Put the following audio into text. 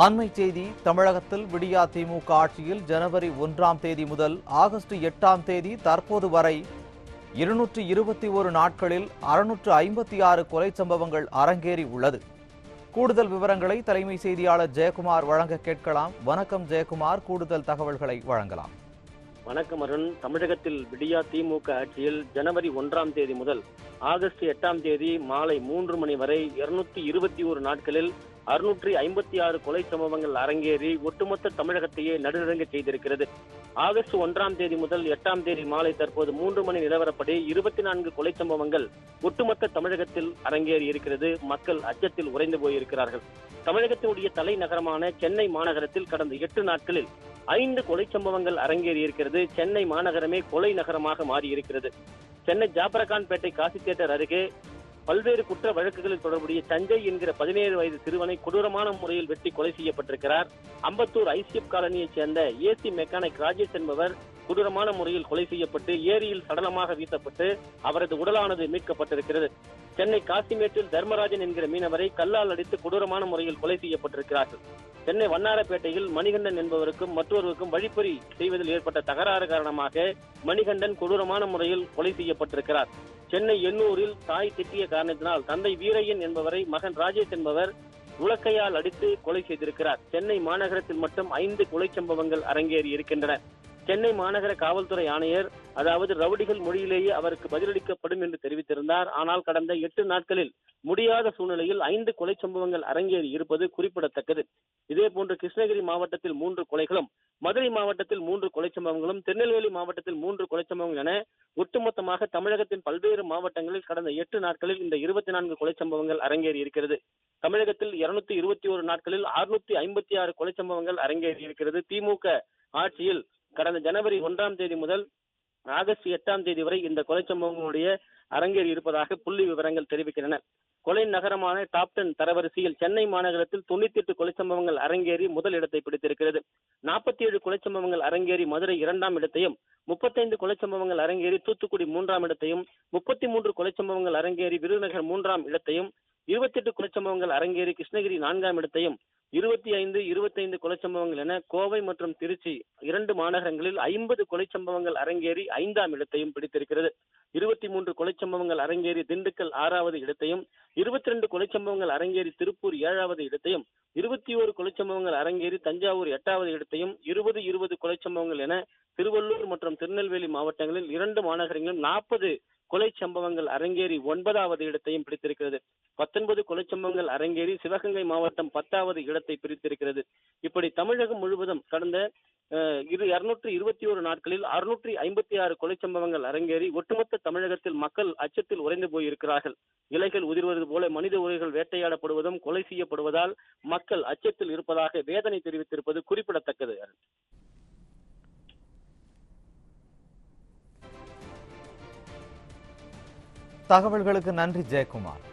அண்மை செய்தி. தமிழகத்தில் விடியா திமுக ஆட்சியில் ஜனவரி 1ஆம் தேதி முதல் ஆகஸ்ட் 8ஆம் தேதி தற்போது வரை 221 நாட்களில் 656 கொலை சம்பவங்கள் அரங்கேறி உள்ளது. கூடுதல் விவரங்களை தலைமை செய்தியாளர் ஜெயக்குமார் வழங்க கேட்கலாம். வணக்கம் ஜெயக்குமார், கூடுதல் தகவல்களை வழங்கலாம். வணக்கம் அருண். தமிழகத்தில் விடியா திமுக ஆட்சியில் ஜனவரி 1ஆம் தேதி முதல் ஆகஸ்ட் 8ஆம் தேதி மாலை 3 மணி வரை 221 நாட்களில் 656 கொலை சம்பவங்கள் அரங்கேறி ஒட்டுமொத்த தமிழகத்தையே நடுநடுங்க செய்திருக்கிறது. ஆகஸ்ட் 1ஆம் தேதி முதல் 8ஆம் தேதி மாலை தற்போது 3 மணி நிலவரப்படி 24 கொலை சம்பவங்கள் ஒட்டுமொத்த தமிழகத்தில் அரங்கேறி இருக்கிறது. மக்கள் அச்சத்தில் உறைந்து போயிருக்கிறார்கள். தமிழகத்தினுடைய தலைநகரமான சென்னை மாநகரத்தில் கடந்த 8 நாட்களில் 5 கொலை சம்பவங்கள் அரங்கேறி இருக்கிறது. சென்னை மாநகரமே கொலை நகரமாக மாறி இருக்கிறது. சென்னை ஜாபரகான்பேட்டை காசி தியேட்டர் அருகே பல்வேறு குற்ற வழக்குகளில் தொடர்புடைய சஞ்சய் என்கிற 17 வயது சிறுவனை கொடூரமான முறையில் வெட்டி கொலை செய்யப்பட்டிருக்கிறார். அம்பத்தூர் ஐசிஎஃப் காலனியைச் சேர்ந்த ஏசி மெக்கானிக் ராஜேஷ் என்பவர் கொடூரமான முறையில் கொலை செய்யப்பட்டு ஏரியில் சடலமாக வீசப்பட்டு அவரது உடலானது மீட்கப்பட்டிருக்கிறது. சென்னை காசிமேட்டில் தர்மராஜன் என்கிற மீனவரை கல்லால் அடித்து கொடூரமான முறையில் கொலை செய்யப்பட்டிருக்கிறார்கள். சென்னை வண்ணாரப்பேட்டையில் மணிகண்டன் என்பவருக்கும் மற்றொருவருக்கும் வழிப்பறி செய்வதில் ஏற்பட்ட தகராறு காரணமாக மணிகண்டன் கொடூரமான முறையில் கொலை செய்யப்பட்டிருக்கிறார். சென்னை எண்ணூரில் தாய் திட்டிய காரணத்தினால் தந்தை வீரையன் என்பவரை மகன் ராஜேஷ் என்பவர் உலக்கையால் அடித்து கொலை செய்திருக்கிறார். சென்னை மாநகரத்தில் மட்டும் 5 கொலை சம்பவங்கள் அரங்கேறி இருக்கின்றன. சென்னை மாநகர காவல்துறை ஆணையர் அதாவது ரவுடிகள் மொழியிலேயே அவருக்கு பதிலளிக்கப்படும் என்று தெரிவித்திருந்தார். ஆனால் கடந்த 8 நாட்களில் முடியாத சூழ்நிலையில் 5 கொலை சம்பவங்கள் அரங்கேறி இருப்பது குறிப்பிடத்தக்கது. இதேபோன்று கிருஷ்ணகிரி மாவட்டத்தில் 3 கொலைகளும், மதுரை மாவட்டத்தில் 3 கொலை சம்பவங்களும், திருநெல்வேலி மாவட்டத்தில் 3 கொலை சம்பவங்கள் என ஒட்டுமொத்தமாக தமிழகத்தின் பல்வேறு மாவட்டங்களில் கடந்த 8 நாட்களில் இந்த 24 கொலை சம்பவங்கள் அரங்கேறி இருக்கிறது. தமிழகத்தில் 221 நாட்களில் 656 கொலை சம்பவங்கள் அரங்கேறி இருக்கிறது. திமுக ஆட்சியில் கடந்த ஜனவரி 1ஆம் தேதி முதல் ஆகஸ்ட் 8ஆம் தேதி வரை இந்த கொலை சம்பவங்களுடைய அரங்கேறி இருப்பதாக புள்ளி விவரங்கள் தெரிவிக்கின்றன. கொலை நகரமான டாப் 10 தரவரிசையில் சென்னை மாநகரத்தில் 98 கொலை சம்பவங்கள் அரங்கேறி முதல் இடத்தை பிடித்திருக்கிறது. 47 கொலை சம்பவங்கள் அரங்கேறி மதுரை 2ஆம் இடத்தையும், 35 கொலை சம்பவங்கள் அரங்கேறி தூத்துக்குடி 3ஆம் இடத்தையும், 33 கொலை சம்பவங்கள் அரங்கேறி விருதுநகர் 3ஆம் இடத்தையும், 28 கொலை சம்பவங்கள் அரங்கேறி கிருஷ்ணகிரி 4ஆம் இடத்தையும், 25 கொலை சம்பவங்கள் என கோவை மற்றும் திருச்சி 2 மாநகரங்களில் 50 கொலை சம்பவங்கள் அரங்கேறி 5ஆம் இடத்தையும் பிடித்திருக்கிறது. 23 கொலை சம்பவங்கள் அரங்கேறி திண்டுக்கல் 6வது இடத்தையும், 22 கொலை சம்பவங்கள் அரங்கேறி திருப்பூர் 7வது இடத்தையும், 21 கொலை சம்பவங்கள் அரங்கேறி தஞ்சாவூர் 8வது இடத்தையும், 20 கொலை சம்பவங்கள் என திருவள்ளூர் மற்றும் திருநெல்வேலி மாவட்டங்களில் 2 மாநகரங்களிலும் 40 கொலை சம்பவங்கள் அரங்கேறி 9வது இடத்தையும் பிடித்திருக்கிறது. 19 கொலை சம்பவங்கள் அரங்கேறி சிவகங்கை மாவட்டம் 10வது இடத்தை பிடித்திருக்கிறது. இப்படி தமிழகம் முழுவதும் கடந்த 221 நாட்களில் 656 கொலை சம்பவங்கள் அரங்கேறி ஒட்டுமொத்த தமிழகத்தில் மக்கள் அச்சத்தில் உறைந்து போயிருக்கிறார்கள். இலைகள் உதிர்வது போல மனித உயிர்கள் வேட்டையாடப்படுவதும் கொலை செய்யப்படுவதால் மக்கள் அச்சத்தில் இருப்பதாக வேதனை தெரிவித்திருப்பது குறிப்பிடத்தக்கது. தகவல்களுக்கு நன்றி ஜெயக்குமார்.